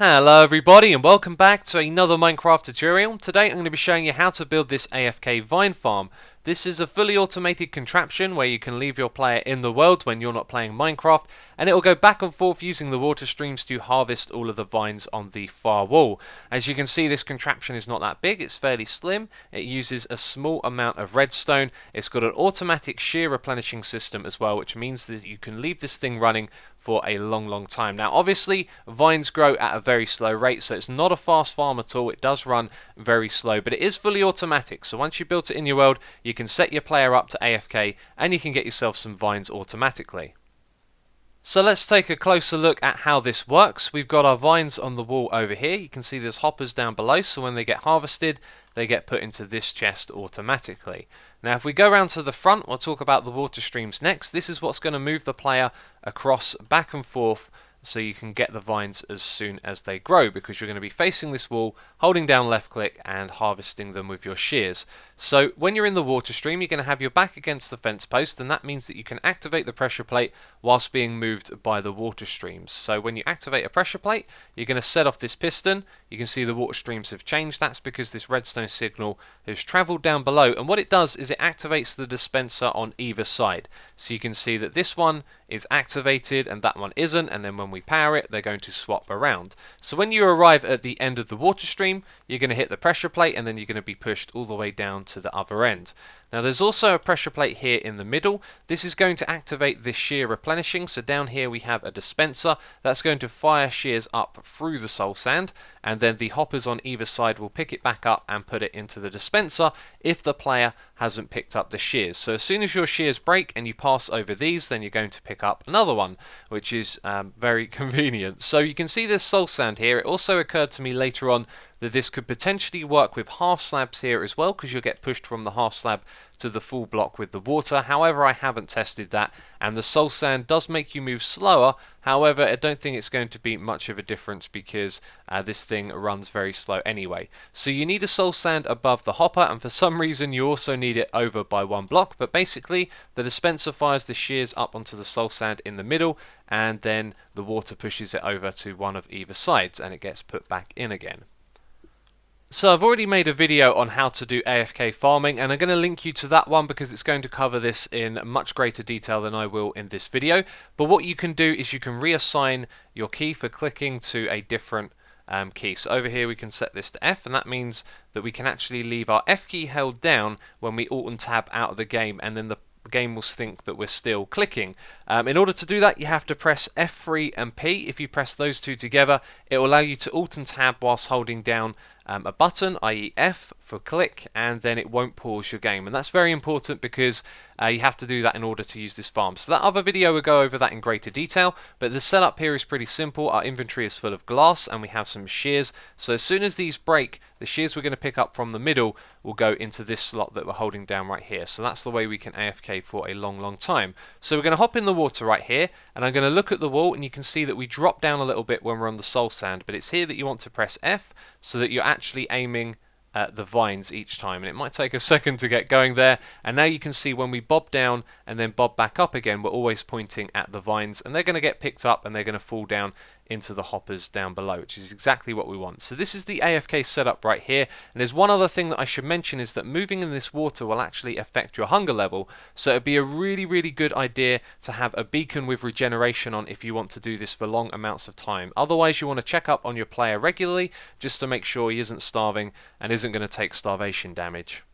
Hello everybody and welcome back to another Minecraft tutorial. Today I'm going to be showing you how to build this AFK Vine farm. This is a fully automated contraption where you can leave your player in the world when you're not playing Minecraft, and it will go back and forth using the water streams to harvest all of the vines on the far wall. As you can see, this contraption is not that big, it's fairly slim. It uses a small amount of redstone. It's got an automatic shear replenishing system as well, which means that you can leave this thing running for a long time. Now obviously vines grow at a very slow rate, so it's not a fast farm at all. It does run very slow, but it is fully automatic, so once you built it in your world you can set your player up to AFK and you can get yourself some vines automatically. So let's take a closer look at how this works. We've got our vines on the wall over here. You can see there's hoppers down below, so when they get harvested they get put into this chest automatically. Now if we go around to the front, we'll talk about the water streams next. This is what's going to move the player across back and forth so you can get the vines as soon as they grow, because you're going to be facing this wall, holding down left click and harvesting them with your shears. So when you're in the water stream you're going to have your back against the fence post, and that means that you can activate the pressure plate whilst being moved by the water streams. So when you activate a pressure plate you're going to set off this piston. You can see the water streams have changed. That's because this redstone signal has travelled down below, and what it does is it activates the dispenser on either side. So you can see that this one is activated and that one isn't, and then when we power it they're going to swap around. So when you arrive at the end of the water stream you're going to hit the pressure plate and then you're going to be pushed all the way down to the other end. Now there's also a pressure plate here in the middle. This is going to activate this shear replenishing. So down here we have a dispenser that's going to fire shears up through the soul sand, and then the hoppers on either side will pick it back up and put it into the dispenser if the player hasn't picked up the shears. So as soon as your shears break and you pass over these, then you're going to pick up another one, which is very convenient. So you can see this soul sand here. It also occurred to me later on that this could potentially work with half slabs here as well, because you'll get pushed from the half slab to the full block with the water. However, I haven't tested that, and the soul sand does make you move slower. However, I don't think it's going to be much of a difference because this thing runs very slow anyway. So you need a soul sand above the hopper, and for some reason you also need it over by one block. But basically the dispenser fires the shears up onto the soul sand in the middle, and then the water pushes it over to one of either sides and it gets put back in again. So I've already made a video on how to do AFK farming, and I'm going to link you to that one because it's going to cover this in much greater detail than I will in this video. But what you can do is you can reassign your key for clicking to a different key. So over here we can set this to F, and that means that we can actually leave our F key held down when we alt and tab out of the game, and then the game will think that we're still clicking. In order to do that you have to press F3 and P. If you press those two together it will allow you to alt and tab whilst holding down a button, i.e. F for click, and then it won't pause your game, and that's very important because you have to do that in order to use this farm. So that other video will go over that in greater detail, but the setup here is pretty simple. Our inventory is full of glass and we have some shears, so as soon as these break, the shears we're going to pick up from the middle will go into this slot that we're holding down right here. So that's the way we can AFK for a long time. So we're going to hop in the water right here, and I'm going to look at the wall, and you can see that we drop down a little bit when we're on the soul sand, but it's here that you want to press F so that you're actually aiming at the vines each time, and it might take a second to get going there. And now you can see when we bob down and then bob back up again, we're always pointing at the vines, and they're going to get picked up and they're going to fall down into the hoppers down below, which is exactly what we want. So this is the AFK setup right here, and there's one other thing that I should mention, is that moving in this water will actually affect your hunger level, so it'd be a really good idea to have a beacon with regeneration on if you want to do this for long amounts of time. Otherwise you want to check up on your player regularly just to make sure he isn't starving and isn't going to take starvation damage.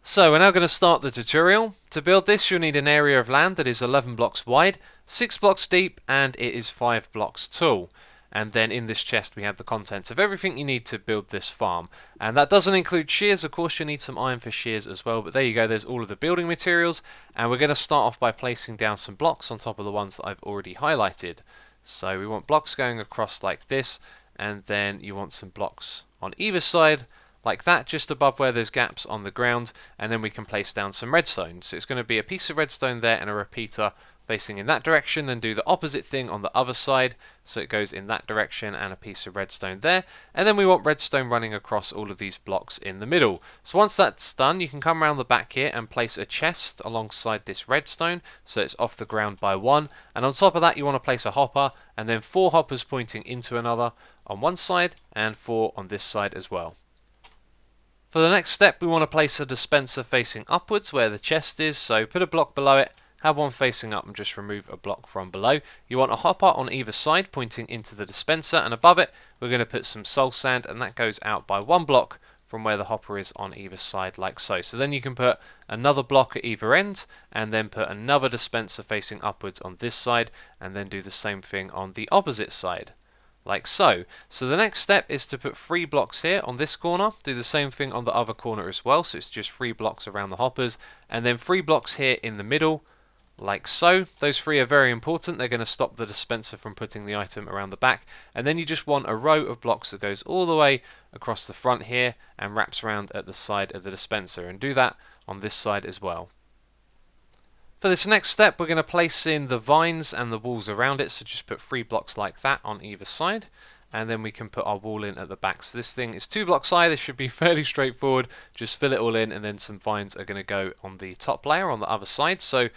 So we're now going to start the tutorial. To build this you'll need an area of land that is 11 blocks wide, 6 blocks deep, and it is 5 blocks tall. And then in this chest we have the contents of everything you need to build this farm. And that doesn't include shears. Of course you need some iron for shears as well, but there you go, there's all of the building materials. And we're going to start off by placing down some blocks on top of the ones that I've already highlighted. So we want blocks going across like this, and then you want some blocks on either side like that, just above where there's gaps on the ground, and then we can place down some redstone. So it's going to be a piece of redstone there and a repeater facing in that direction, then do the opposite thing on the other side, so it goes in that direction and a piece of redstone there, and then we want redstone running across all of these blocks in the middle. So once that's done, you can come around the back here and place a chest alongside this redstone, so it's off the ground by 1, and on top of that you want to place a hopper, and then 4 hoppers pointing into another on one side, and 4 on this side as well. For the next step, we want to place a dispenser facing upwards where the chest is, so put a block below it, have one facing up and just remove a block from below. You want a hopper on either side pointing into the dispenser, and above it we're going to put some soul sand, and that goes out by 1 block from where the hopper is on either side, like so. So then you can put another block at either end and then put another dispenser facing upwards on this side, and then do the same thing on the opposite side, like so. So the next step is to put 3 blocks here on this corner, do the same thing on the other corner as well, so it's just 3 blocks around the hoppers, and then 3 blocks here in the middle, like so. Those 3 are very important. They're going to stop the dispenser from putting the item around the back, and then you just want a row of blocks that goes all the way across the front here and wraps around at the side of the dispenser, and do that on this side as well. For this next step, we're going to place in the vines and the walls around it, so just put 3 blocks like that on either side, and then we can put our wall in at the back. So this thing is 2 blocks high. This should be fairly straightforward. Just fill it all in, and then some vines are going to go on the top layer on the other side. So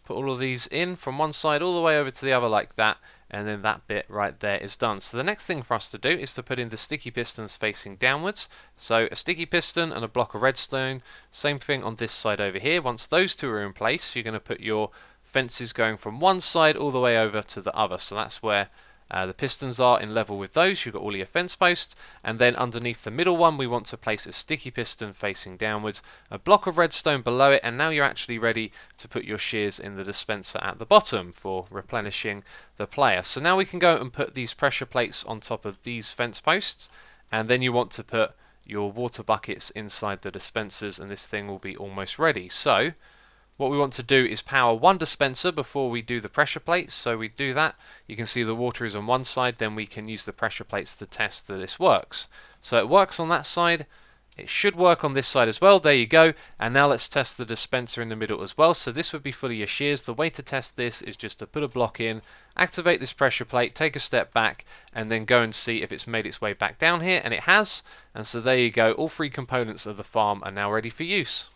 put all of these in from one side all the way over to the other like that, and then that bit right there is done. So the next thing for us to do is to put in the sticky pistons facing downwards. So a sticky piston and a block of redstone, same thing on this side over here. Once those 2 are in place, you're going to put your fences going from one side all the way over to the other. So that's where the pistons are in level with those. You've got all your fence posts, and then underneath the middle one we want to place a sticky piston facing downwards, a block of redstone below it, and now you're actually ready to put your shears in the dispenser at the bottom for replenishing the player. So now we can go and put these pressure plates on top of these fence posts, and then you want to put your water buckets inside the dispensers, and this thing will be almost ready. So what we want to do is power 1 dispenser before we do the pressure plates. So we do that. You can see the water is on one side, then we can use the pressure plates to test that this works. So it works on that side. It should work on this side as well. There you go. And now let's test the dispenser in the middle as well. So this would be full of your shears. The way to test this is just to put a block in, activate this pressure plate, take a step back, and then go and see if it's made its way back down here. And it has. And so there you go. All 3 components of the farm are now ready for use.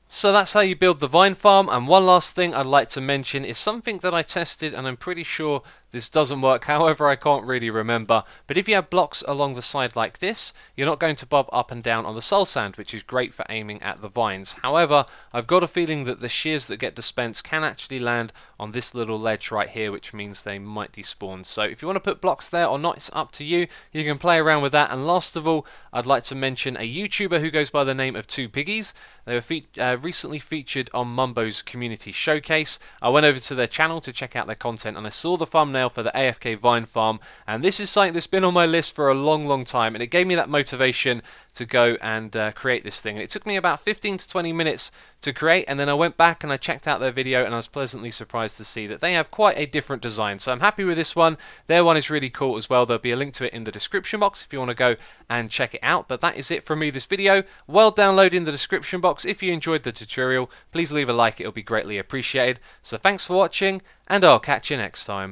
So that's how you build the vine farm. And one last thing I'd like to mention is something that I tested, and I'm pretty sure this doesn't work, however I can't really remember, but if you have blocks along the side like this, you're not going to bob up and down on the soul sand, which is great for aiming at the vines. However, I've got a feeling that the shears that get dispensed can actually land on this little ledge right here, which means they might despawn. So if you want to put blocks there or not, it's up to you. You can play around with that. And last of all, I'd like to mention a YouTuber who goes by the name of 2 Piggies. They were recently featured on Mumbo's community showcase. I went over to their channel to check out their content, and I saw the thumbnail for the AFK Vine farm, and this is something that's been on my list for a long time, and it gave me that motivation to go and create this thing. And it took me about 15 to 20 minutes to create, and then I went back and I checked out their video, and I was pleasantly surprised to see that they have quite a different design. So I'm happy with this one. Their one is really cool as well. There'll be a link to it in the description box if you want to go and check it out. But that is it from me this video. Well, download in the description box. If you enjoyed the tutorial, please leave a like. It'll be greatly appreciated. So thanks for watching, and I'll catch you next time.